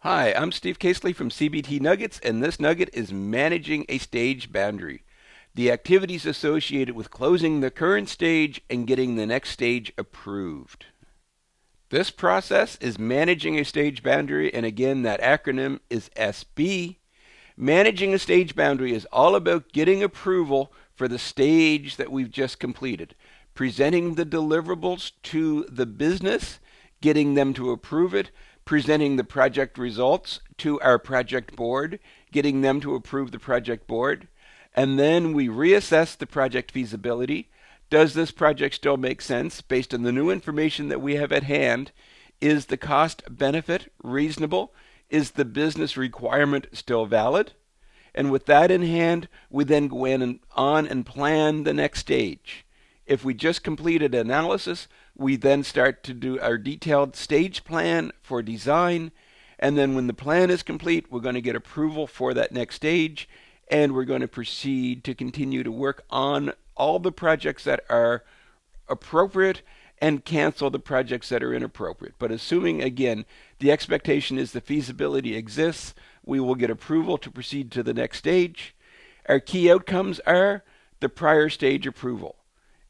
Hi, I'm Steve Casely from CBT Nuggets, and this nugget is managing a stage boundary. The activities associated with closing the current stage and getting the next stage approved. This process is managing a stage boundary, and again, that acronym is SB. Managing a stage boundary is all about getting approval for the stage that we've just completed, presenting the deliverables to the business, getting them to approve it, presenting the project results to our project board, getting them to approve the project board, and then we reassess the project feasibility. Does this project still make sense based on the new information that we have at hand? Is the cost benefit reasonable? Is the business requirement still valid? And with that in hand, we then go in and on and plan the next stage. If we just completed analysis, we then start to do our detailed stage plan for design. And then when the plan is complete, we're going to get approval for that next stage. And we're going to proceed to continue to work on all the projects that are appropriate and cancel the projects that are inappropriate. But assuming, again, the expectation is the feasibility exists, we will get approval to proceed to the next stage. Our key outcomes are the prior stage approval.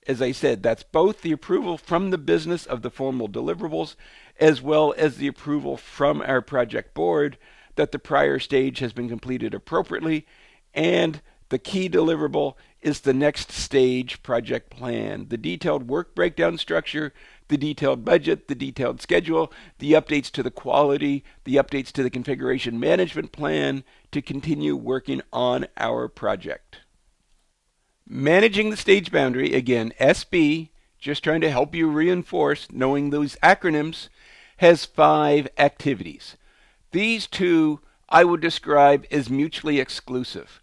As I said, that's both the approval from the business of the formal deliverables as well as the approval from our project board that the prior stage has been completed appropriately, and the key deliverable is the next stage project plan, the detailed work breakdown structure, the detailed budget, the detailed schedule, the updates to the quality, the updates to the configuration management plan to continue working on our project. Managing the stage boundary, again, SB, just trying to help you reinforce knowing those acronyms, has 5 activities. These two I would describe as mutually exclusive.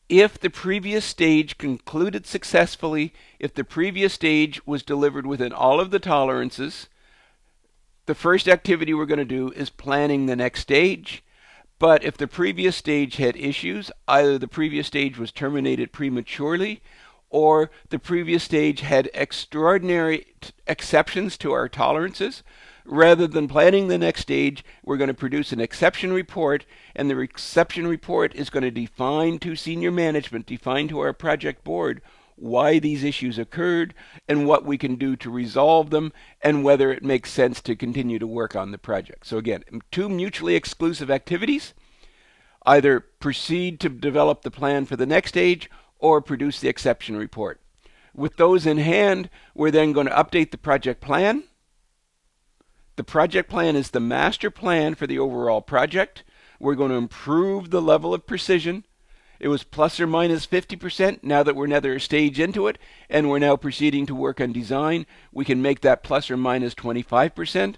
If the previous stage concluded successfully, if the previous stage was delivered within all of the tolerances, the first activity we're going to do is planning the next stage. But if the previous stage had issues, either the previous stage was terminated prematurely or the previous stage had extraordinary exceptions to our tolerances, rather than planning the next stage, we're going to produce an exception report, and the exception report is going to define to senior management, define to our project board, why these issues occurred and what we can do to resolve them and whether it makes sense to continue to work on the project. So again, 2 mutually exclusive activities. Either proceed to develop the plan for the next stage or produce the exception report. With those in hand, we're then going to update the project plan. The project plan is the master plan for the overall project. We're going to improve the level of precision. It was plus or minus 50%. Now that we're another stage into it and we're now proceeding to work on design, we can make that plus or minus 25%.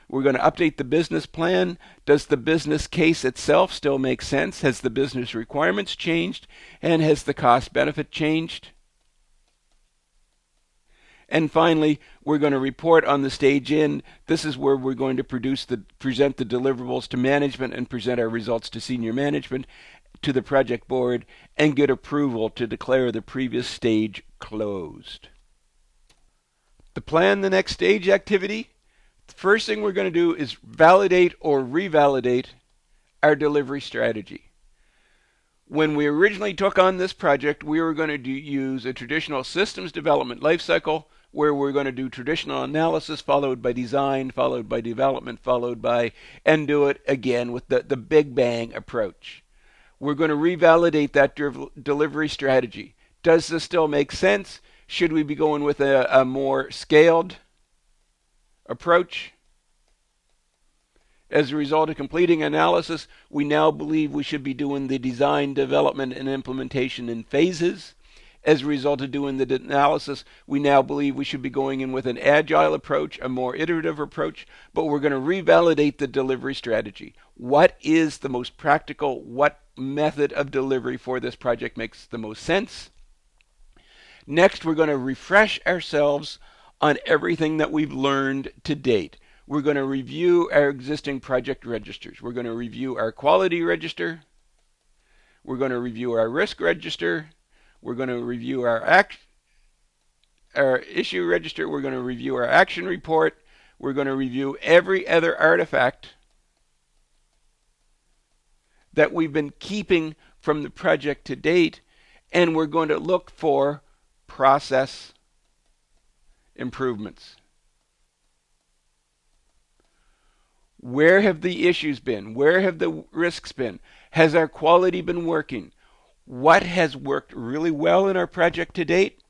We're going to update the business plan. Does the business case itself still make sense? Has the business requirements changed? And has the cost benefit changed? And finally, we're going to report on the stage in. This is where we're going to present the deliverables to management and present our results to senior management, to the project board, and get approval to declare the previous stage closed. The plan the next stage activity. The first thing we're going to do is validate or revalidate our delivery strategy. When we originally took on this project, we were going to use a traditional systems development lifecycle where we're going to do traditional analysis followed by design, followed by development, followed by, and do it again with the big bang approach. We're going to revalidate that delivery strategy. Does this still make sense? Should we be going with a more scaled approach? As a result of completing analysis, we now believe we should be doing the design, development, and implementation in phases. As a result of doing the analysis, we now believe we should be going in with an agile approach, a more iterative approach, but we're going to revalidate the delivery strategy. What is the most practical? What method of delivery for this project makes the most sense? Next, we're going to refresh ourselves on everything that we've learned to date. We're going to review our existing project registers. We're going to review our quality register. We're going to review our risk register. We're going to review our issue register. We're going to review our action report. We're going to review every other artifact that we've been keeping from the project to date, and we're going to look for process improvements. Where have the issues been? Where have the risks been? Has our quality been working? What has worked really well in our project to date?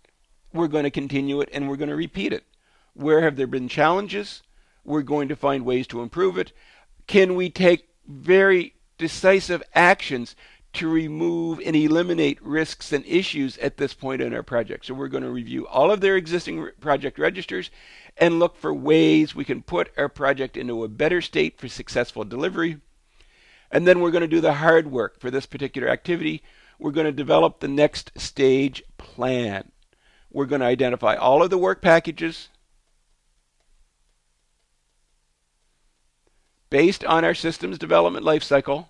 We're going to continue it and we're going to repeat it. Where have there been challenges? We're going to find ways to improve it. Can we take very decisive actions to remove and eliminate risks and issues at this point in our project? So we're going to review all of their existing project registers and look for ways we can put our project into a better state for successful delivery. And then we're going to do the hard work for this particular activity. We're going to develop the next stage plan. We're going to identify all of the work packages based on our systems development lifecycle.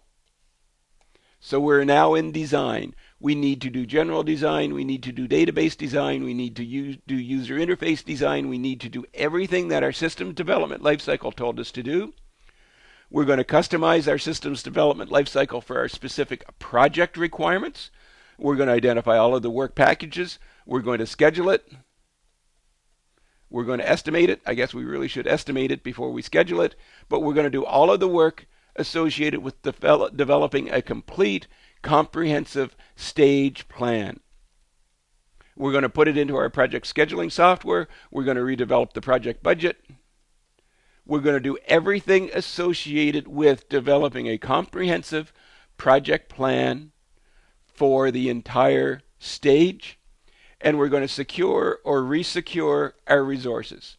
So we're now in design. We need to do general design. We need to do database design. We need to do user interface design. We need to do everything that our systems development lifecycle told us to do. We're going to customize our systems development lifecycle for our specific project requirements. We're going to identify all of the work packages. We're going to schedule it. We're going to estimate it. I guess we really should estimate it before we schedule it. But we're going to do all of the work associated with developing a complete, comprehensive stage plan. We're going to put it into our project scheduling software. We're going to redevelop the project budget. We're going to do everything associated with developing a comprehensive project plan for the entire stage. And we're going to secure or resecure our resources.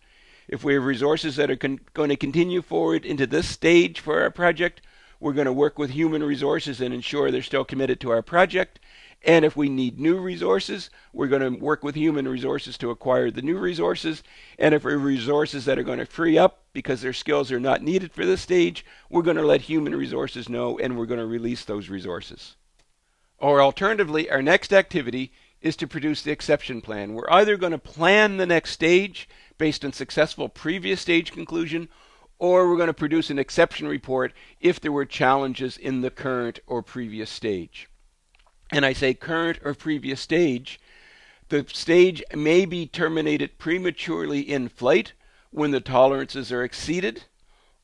If we have resources that are going to continue forward into this stage for our project, we're going to work with human resources and ensure they're still committed to our project. And if we need new resources, we're going to work with human resources to acquire the new resources. And if we have resources that are going to free up because their skills are not needed for this stage, we're going to let human resources know and we're going to release those resources. Or alternatively, our next activity is to produce the exception plan. We're either going to plan the next stage based on successful previous stage conclusion, or we're going to produce an exception report if there were challenges in the current or previous stage. And I say current or previous stage, the stage may be terminated prematurely in flight when the tolerances are exceeded,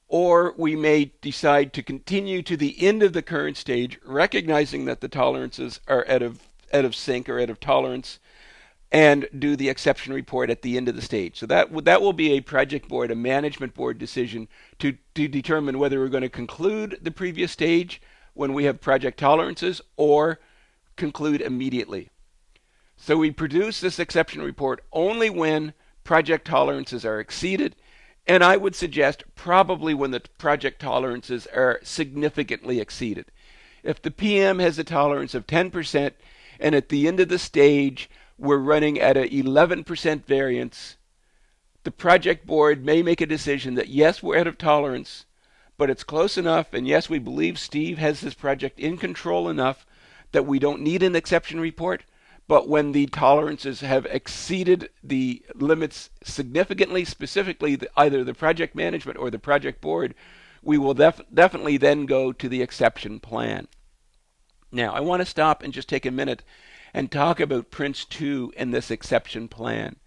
or we may decide to continue to the end of the current stage, recognizing that the tolerances are out of sync or out of tolerance, and do the exception report at the end of the stage. So that will be a project board, a management board decision to determine whether we're going to conclude the previous stage when we have project tolerances or conclude immediately. So we produce this exception report only when project tolerances are exceeded, and I would suggest probably when the project tolerances are significantly exceeded. If the PM has a tolerance of 10%, and at the end of the stage we're running at an 11% variance, the project board may make a decision that yes, we're out of tolerance, but it's close enough, and yes, we believe Steve has this project in control enough that we don't need an exception report. But when the tolerances have exceeded the limits significantly, specifically either the project management or the project board, we will definitely then go to the exception plan. Now, I want to stop and just take a minute and talk about Prince2 and this exception plan.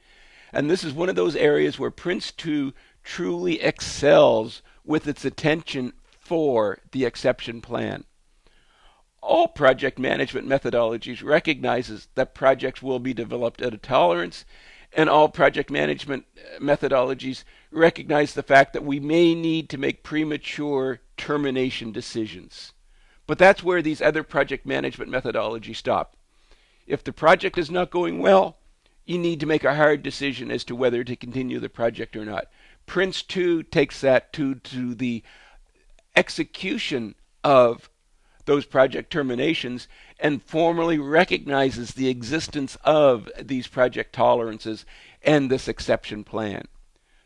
And this is one of those areas where Prince2 truly excels with its attention for the exception plan. All project management methodologies recognizes that projects will be developed at a tolerance, and all project management methodologies recognize the fact that we may need to make premature termination decisions. But that's where these other project management methodologies stop. If the project is not going well, you need to make a hard decision as to whether to continue the project or not. Prince2 takes that to the execution of those project terminations and formally recognizes the existence of these project tolerances and this exception plan.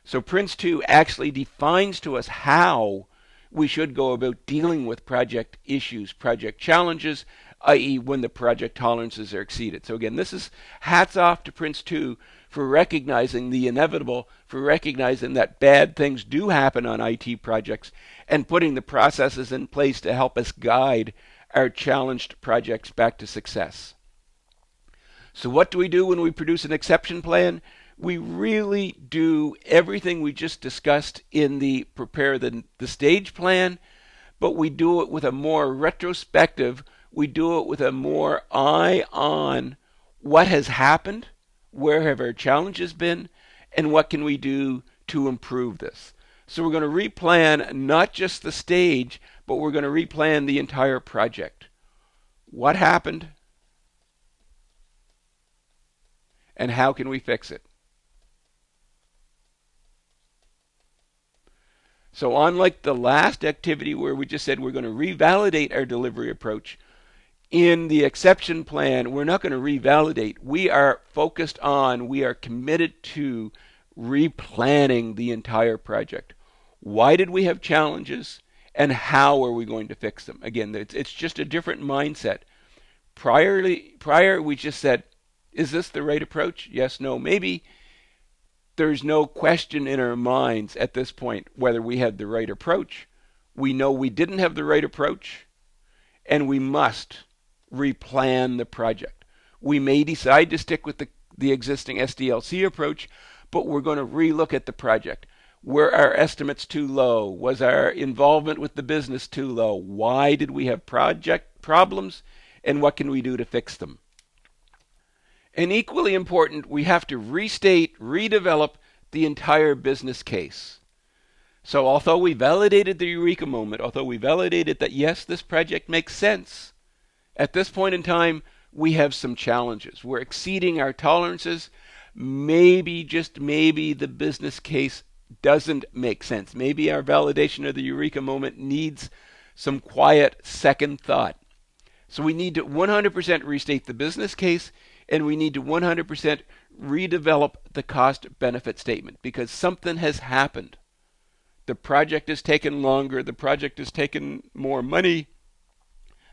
So Prince2 actually defines to us how we should go about dealing with project issues, project challenges, i.e. when the project tolerances are exceeded. So again, this is hats off to Prince2 for recognizing the inevitable, for recognizing that bad things do happen on IT projects, and putting the processes in place to help us guide our challenged projects back to success. So what do we do when we produce an exception plan? We really do everything we just discussed in the prepare the stage plan, but we do it with a more retrospective, we do it with a more eye on what has happened, where have our challenges been, and what can we do to improve this. So we're going to replan not just the stage, but we're going to replan the entire project. What happened? And how can we fix it? So unlike the last activity where we just said we're going to revalidate our delivery approach, in the exception plan, we're not going to revalidate. We are focused on, we are committed to replanning the entire project. Why did we have challenges? And how are we going to fix them? Again, it's just a different mindset. Prior, we just said, is this the right approach? Yes, no, maybe. There's no question in our minds at this point whether we had the right approach. We know we didn't have the right approach, and we must replan the project. We may decide to stick with the existing SDLC approach, but we're going to relook at the project. Were our estimates too low? Was our involvement with the business too low? Why did we have project problems? And what can we do to fix them? And equally important, we have to restate, redevelop the entire business case. So although we validated the eureka moment, although we validated that yes, this project makes sense, at this point in time, we have some challenges. We're exceeding our tolerances. Maybe, just maybe, the business case doesn't make sense. Maybe our validation of the eureka moment needs some quiet second thought. So we need to 100% restate the business case, and we need to 100% redevelop the cost benefit statement because something has happened. The project has taken longer, the project has taken more money,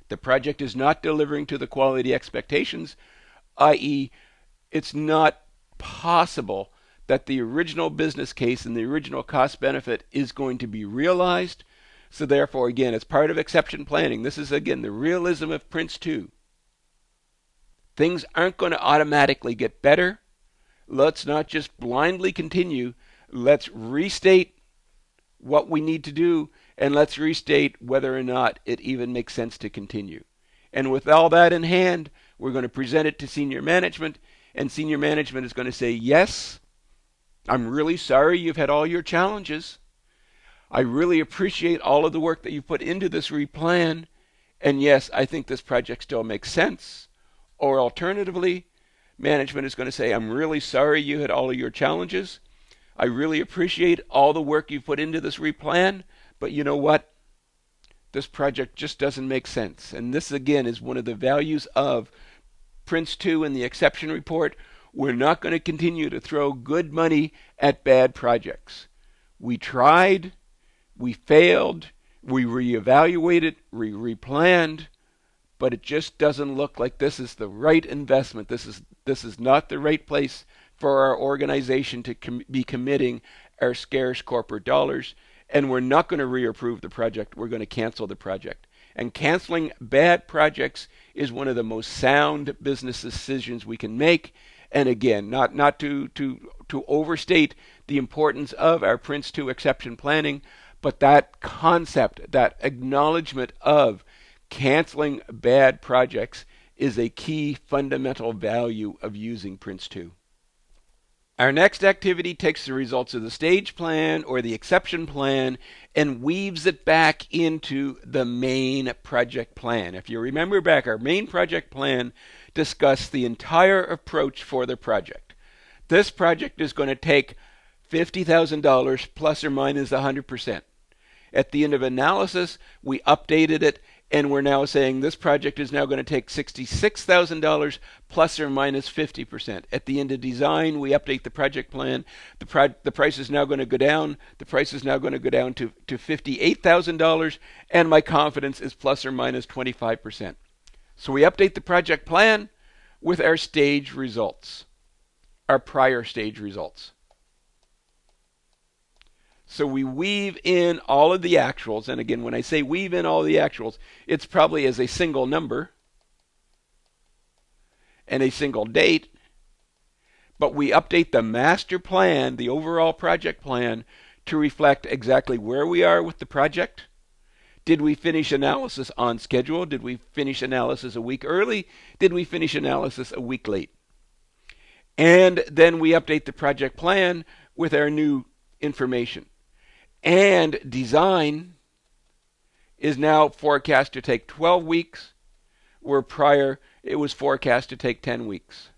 the project is not delivering to the quality expectations, i.e., it's not possible that the original business case and the original cost benefit is going to be realized. So therefore, again, it's part of exception planning. This is, again, the realism of PRINCE2. Things aren't going to automatically get better. Let's not just blindly continue. Let's restate what we need to do, and let's restate whether or not it even makes sense to continue. And with all that in hand, we're going to present it to senior management, and senior management is going to say, yes, I'm really sorry you've had all your challenges. I really appreciate all of the work that you put into this replan, and yes, I think this project still makes sense. Or alternatively, management is going to say, I'm really sorry you had all of your challenges. I really appreciate all the work you put into this replan, but you know what? This project just doesn't make sense. And this, again, is one of the values of PRINCE2 and the exception report. We're not going to continue to throw good money at bad projects. We tried, we failed, we reevaluated, we replanned, but it just doesn't look like this is the right investment. This is not the right place for our organization to be committing our scarce corporate dollars, and we're not going to reapprove the project. We're going to cancel the project. And canceling bad projects is one of the most sound business decisions we can make. And again, not to overstate the importance of our PRINCE2 exception planning, but that concept, that acknowledgement of canceling bad projects is a key fundamental value of using PRINCE2. Our next activity takes the results of the stage plan or the exception plan and weaves it back into the main project plan. If you remember back, our main project plan discussed the entire approach for the project. This project is going to take $50,000 plus or minus 100%. At the end of analysis, we updated it, and we're now saying this project is now going to take $66,000 plus or minus 50%. At the end of design, we update the project plan. The price is now going to go down. The price is now going to go down to $58,000, and my confidence is plus or minus 25%. So we update the project plan with our stage results, our prior stage results. So we weave in all of the actuals. And again, when I say weave in all the actuals, it's probably as a single number and a single date. But we update the master plan, the overall project plan, to reflect exactly where we are with the project. Did we finish analysis on schedule? Did we finish analysis a week early? Did we finish analysis a week late? And then we update the project plan with our new information. And design is now forecast to take 12 weeks, where prior it was forecast to take 10 weeks.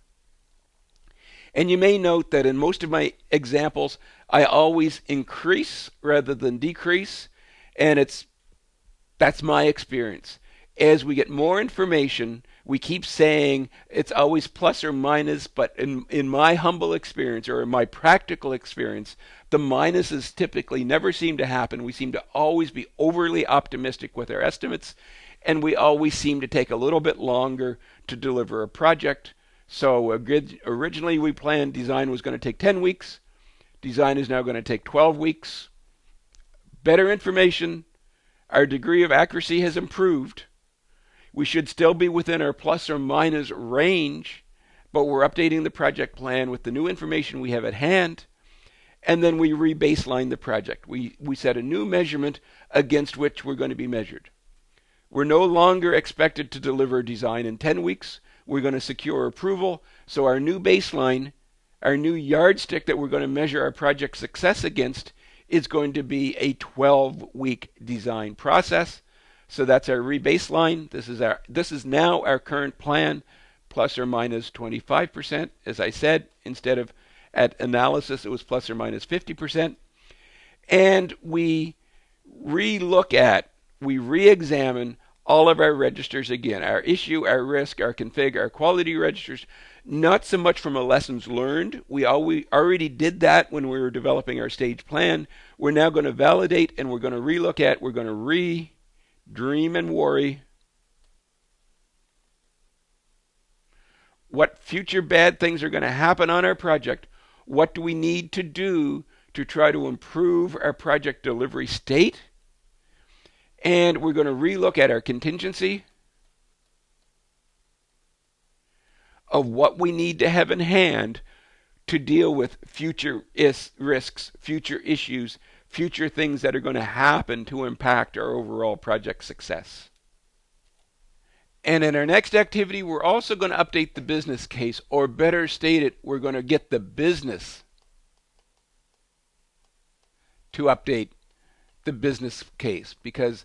And you may note that in most of my examples, I always increase rather than decrease, and that's my experience. As we get more information, we keep saying it's always plus or minus, but in my humble experience or in my practical experience, the minuses typically never seem to happen. We seem to always be overly optimistic with our estimates, and we always seem to take a little bit longer to deliver a project. So originally we planned design was going to take 10 weeks. Design is now going to take 12 weeks. Better information. Our degree of accuracy has improved. We should still be within our plus or minus range, but we're updating the project plan with the new information we have at hand, and then we re-baseline the project. We set a new measurement against which we're going to be measured. We're no longer expected to deliver design in 10 weeks. We're going to secure approval, so our new baseline, our new yardstick that we're going to measure our project success against is going to be a 12-week design process. So that's our rebaseline. This is now our current plan, plus or minus 25%. As I said, instead of at analysis, it was plus or minus 50%. And we re-examine all of our registers again, our issue, our risk, our config, our quality registers, not so much from a lessons learned. We already did that when we were developing our stage plan. We're now going to validate, and we're going to re-look at, we're going to dream and worry what future bad things are going to happen on our project. What do we need to do to try to improve our project delivery state? And we're going to relook at our contingency of what we need to have in hand to deal with future risks, future issues, future things that are going to happen to impact our overall project success. And in our next activity, we're also going to update the business case, or better stated, we're going to get the business to update the business case, because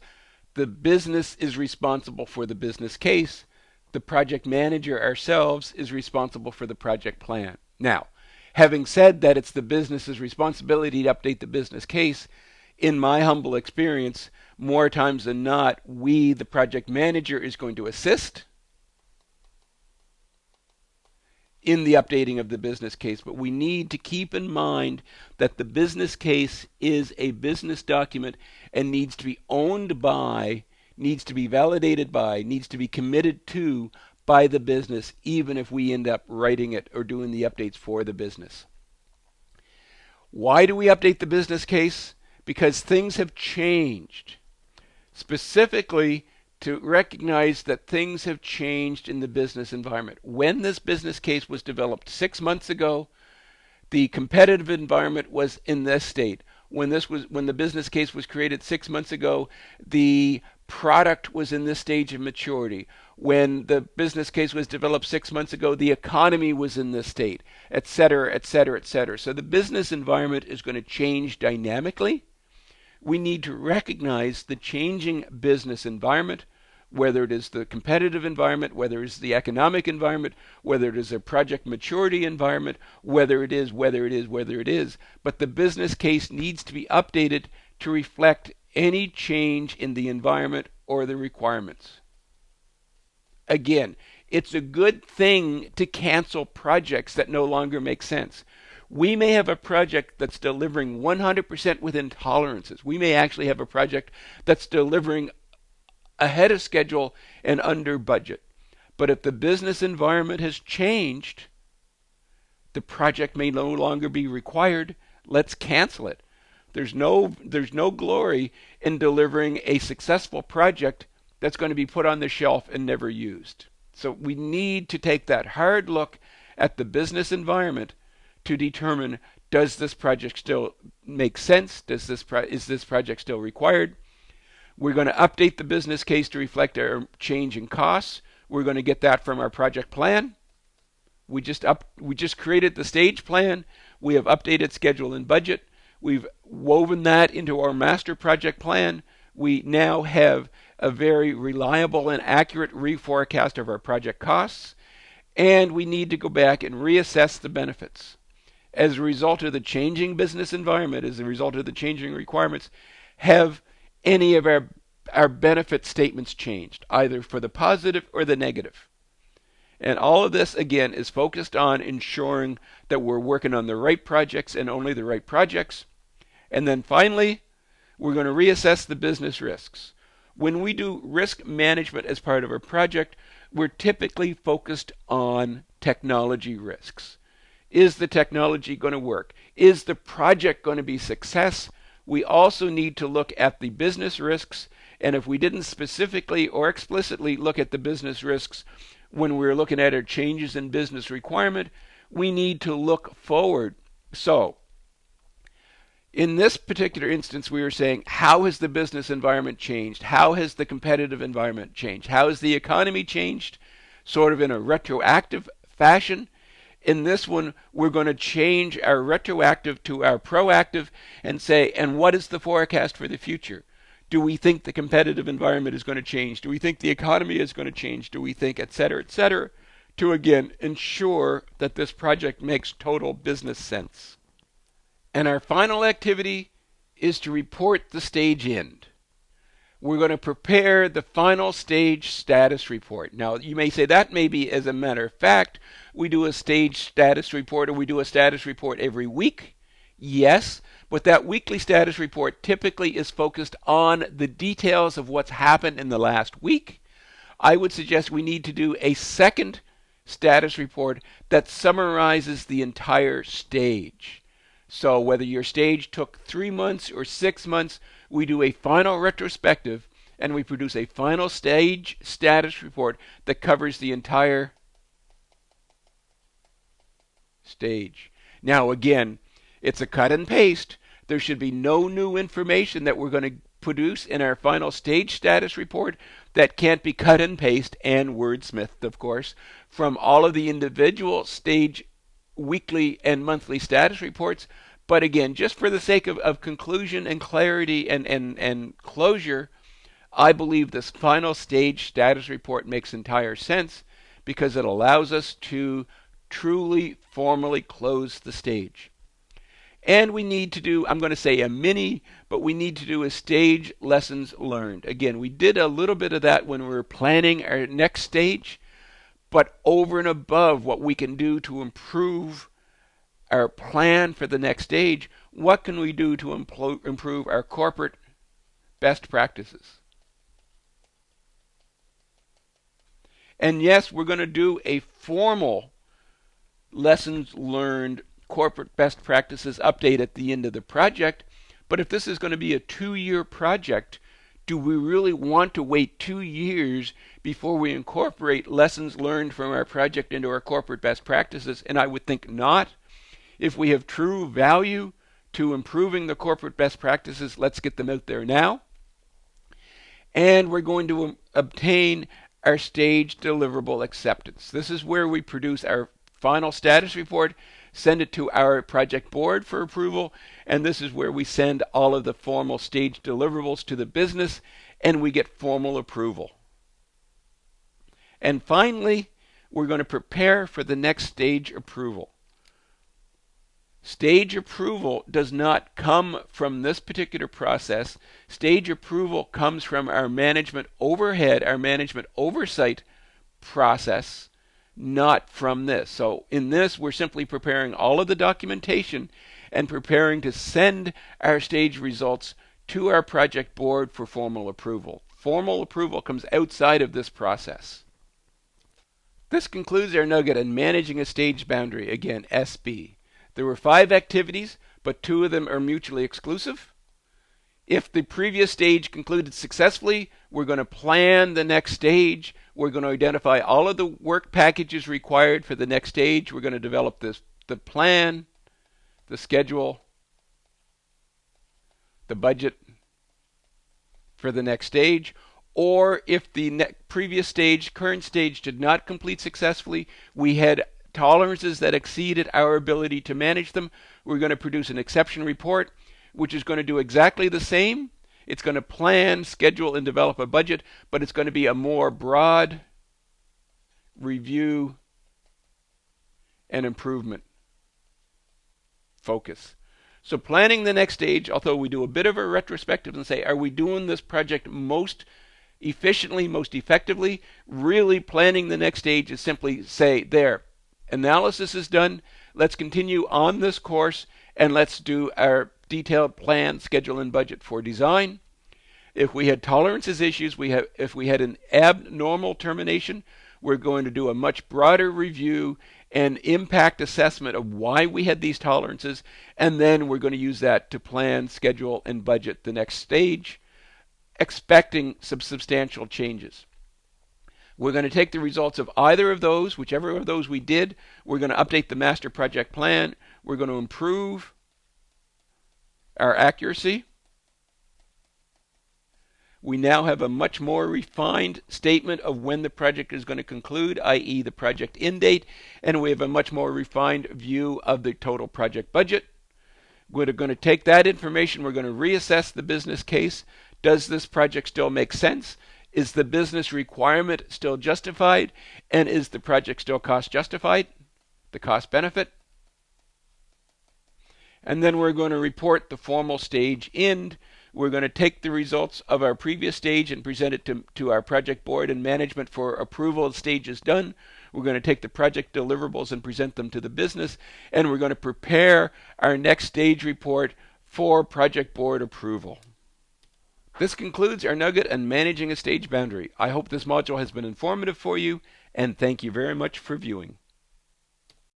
the business is responsible for the business case. The project manager ourselves is responsible for the project plan. Now, having said that it's the business's responsibility to update the business case, in my humble experience, more times than not, the project manager, is going to assist in the updating of the business case. But we need to keep in mind that the business case is a business document and needs to be owned by, needs to be validated by, needs to be committed to by the business, even if we end up writing it or doing the updates for the business. Why do we update the business case? Because things have changed. Specifically, to recognize that things have changed in the business environment. When this business case was developed 6 months ago, the competitive environment was in this state. When the business case was created 6 months ago, the product was in this stage of maturity. When the business case was developed 6 months ago, the economy was in this state, et cetera, et cetera, et cetera. So the business environment is going to change dynamically. We need to recognize the changing business environment, whether it is the competitive environment, whether it is the economic environment, whether it is a project maturity environment, whether it is. But the business case needs to be updated to reflect any change in the environment or the requirements. Again, it's a good thing to cancel projects that no longer make sense. We may have a project that's delivering 100% within tolerances. We may actually have a project that's delivering ahead of schedule and under budget. But if the business environment has changed, the project may no longer be required. Let's cancel it. There's no glory in delivering a successful project that's going to be put on the shelf and never used. So we need to take that hard look at the business environment to determine, does this project still make sense? Is this project still required? We're going to update the business case to reflect our change in costs. We're going to get that from our project plan. We just created the stage plan. We have updated schedule and budget. We've woven that into our master project plan. We now have a very reliable and accurate reforecast of our project costs. And we need to go back and reassess the benefits. As a result of the changing business environment, as a result of the changing requirements, have any of our benefit statements changed, either for the positive or the negative? And all of this, again, is focused on ensuring that we're working on the right projects and only the right projects. And then finally, we're going to reassess the business risks. When we do risk management as part of a project, we're typically focused on technology risks. Is the technology going to work? Is the project going to be a success? We also need to look at the business risks. And if we didn't specifically or explicitly look at the business risks when we're looking at our changes in business requirement, we need to look forward. So, in this particular instance, we were saying, how has the business environment changed? How has the competitive environment changed? How has the economy changed? Sort of in a retroactive fashion. In this one, we're going to change our retroactive to our proactive and say, and what is the forecast for the future? Do we think the competitive environment is going to change? Do we think the economy is going to change? Do we think, et cetera, to again ensure that this project makes total business sense? And our final activity is to report the stage end. We're going to prepare the final stage status report. Now, you may say that maybe as a matter of fact, we do a stage status report or we do a status report every week. Yes, but that weekly status report typically is focused on the details of what's happened in the last week. I would suggest we need to do a second status report that summarizes the entire stage. So whether your stage took 3 months or 6 months, we do a final retrospective and we produce a final stage status report that covers the entire stage. Now again, it's a cut and paste. There should be no new information that we're going to produce in our final stage status report that can't be cut and paste and wordsmithed, of course, from all of the individual stage weekly and monthly status reports. But again, just for the sake of conclusion and clarity and closure, I believe this final stage status report makes entire sense because it allows us to truly formally close the stage. And we need to do, I'm going to say a mini, but we need to do a stage lessons learned. Again, we did a little bit of that when we were planning our next stage, but over and above what we can do to improve our plan for the next stage, what can we do to improve our corporate best practices? And yes, we're going to do a formal lessons learned corporate best practices update at the end of the project. But if this is going to be a 2-year project, do we really want to wait 2 years before we incorporate lessons learned from our project into our corporate best practices? And I would think not. If we have true value to improving the corporate best practices, let's get them out there now. And we're going to obtain our stage deliverable acceptance. This is where we produce our final status report, send it to our project board for approval, and this is where we send all of the formal stage deliverables to the business and we get formal approval. And finally, we're going to prepare for the next stage approval. Stage approval does not come from this particular process. Stage approval comes from our management overhead, our management oversight process, not from this. So in this, we're simply preparing all of the documentation and preparing to send our stage results to our project board for formal approval. Formal approval comes outside of this process. This concludes our nugget on managing a stage boundary, again, SB. There were 5 activities, but two of them are mutually exclusive. If the previous stage concluded successfully, we're going to plan the next stage. We're going to identify all of the work packages required for the next stage. We're going to develop the plan, the schedule, the budget for the next stage. Or if the previous stage, current stage, did not complete successfully, we had tolerances that exceeded our ability to manage them, we're going to produce an exception report, which is going to do exactly the same. It's going to plan, schedule, and develop a budget, but it's going to be a more broad review and improvement focus. So planning the next stage, although we do a bit of a retrospective and say, are we doing this project most efficiently, most effectively? Really planning the next stage is simply say, there, analysis is done. Let's continue on this course and let's do our detailed plan, schedule, and budget for design. If we had tolerances issues, if we had an abnormal termination, we're going to do a much broader review and impact assessment of why we had these tolerances, and then we're going to use that to plan, schedule, and budget the next stage, expecting some substantial changes. We're going to take the results of either of those, whichever of those we did, we're going to update the master project plan, we're going to improve our accuracy. We now have a much more refined statement of when the project is going to conclude, i.e. the project end date, and we have a much more refined view of the total project budget. We're going to take that information, we're going to reassess the business case. Does this project still make sense? Is the business requirement still justified? And is the project still cost justified? The cost benefit? And then we're going to report the formal stage end. We're going to take the results of our previous stage and present it to our project board and management for approval. The stage is done. We're going to take the project deliverables and present them to the business. And we're going to prepare our next stage report for project board approval. This concludes our nugget on managing a stage boundary. I hope this module has been informative for you, and thank you very much for viewing.